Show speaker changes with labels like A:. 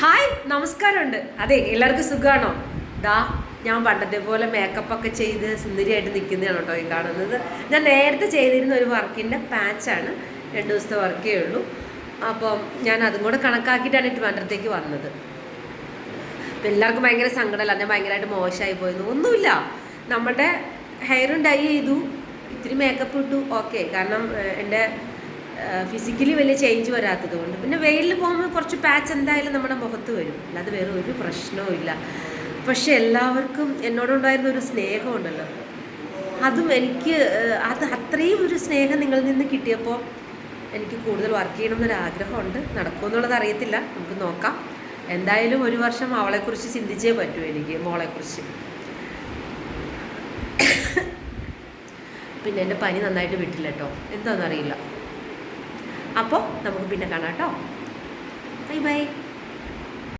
A: Hi, നമസ്കാരമുണ്ട്. അതെ, എല്ലാവർക്കും സുഖമാണോ? ദാ ഞാൻ പണ്ടത്തെ പോലെ മേക്കപ്പൊക്കെ ചെയ്ത് സുന്ദരിയായിട്ട് നിൽക്കുന്നതാണ് കേട്ടോ ഈ കാണുന്നത്. ഞാൻ നേരത്തെ ചെയ്തിരുന്ന ഒരു വർക്കിൻ്റെ പാച്ചാണ്, 2 ദിവസത്തെ വർക്കേ ഉള്ളൂ. അപ്പം ഞാൻ അതും കൂടെ കണക്കാക്കിയിട്ടാണ് ട്രിവാൻഡ്രത്തേക്ക് വന്നത്. അപ്പം എല്ലാവർക്കും ഭയങ്കര സങ്കടമല്ല, ഞാൻ ഭയങ്കരമായിട്ട് മോശമായി പോയിരുന്നു. ഒന്നുമില്ല, നമ്മുടെ ഹെയറും ഡൈ ചെയ്തു, ഇത്തിരി മേക്കപ്പ് ഇട്ടു, ഓക്കെ. കാരണം എൻ്റെ ഫിസിക്കലി വലിയ ചേഞ്ച് വരാത്തത് കൊണ്ട്. പിന്നെ വെയിലിൽ പോകുമ്പോൾ കുറച്ച് പാച്ച് എന്തായാലും നമ്മുടെ മുഖത്ത് വരും, അല്ലാതെ വേറെ ഒരു പ്രശ്നവും ഇല്ല. പക്ഷെ എല്ലാവർക്കും എന്നോടുണ്ടായിരുന്ന ഒരു സ്നേഹമുണ്ടല്ലോ, അതും എനിക്ക് അത്രയും ഒരു സ്നേഹം നിങ്ങളിൽ നിന്ന് കിട്ടിയപ്പോൾ എനിക്ക് കൂടുതൽ വർക്ക് ചെയ്യണം എന്നൊരാഗ്രഹമുണ്ട്. നടക്കുമെന്നുള്ളത് അറിയത്തില്ല, നമുക്ക് നോക്കാം. എന്തായാലും ഒരു വർഷം അവളെക്കുറിച്ച് ചിന്തിച്ചേ പറ്റൂ എനിക്ക്, മോളെക്കുറിച്ച്. പിന്നെ എൻ്റെ പനി നന്നായിട്ട് വിട്ടില്ല കേട്ടോ, എന്താണെന്നറിയില്ല. അപ്പോൾ നമുക്ക് പിന്നെ കാണാം കേട്ടോ. Bye bye.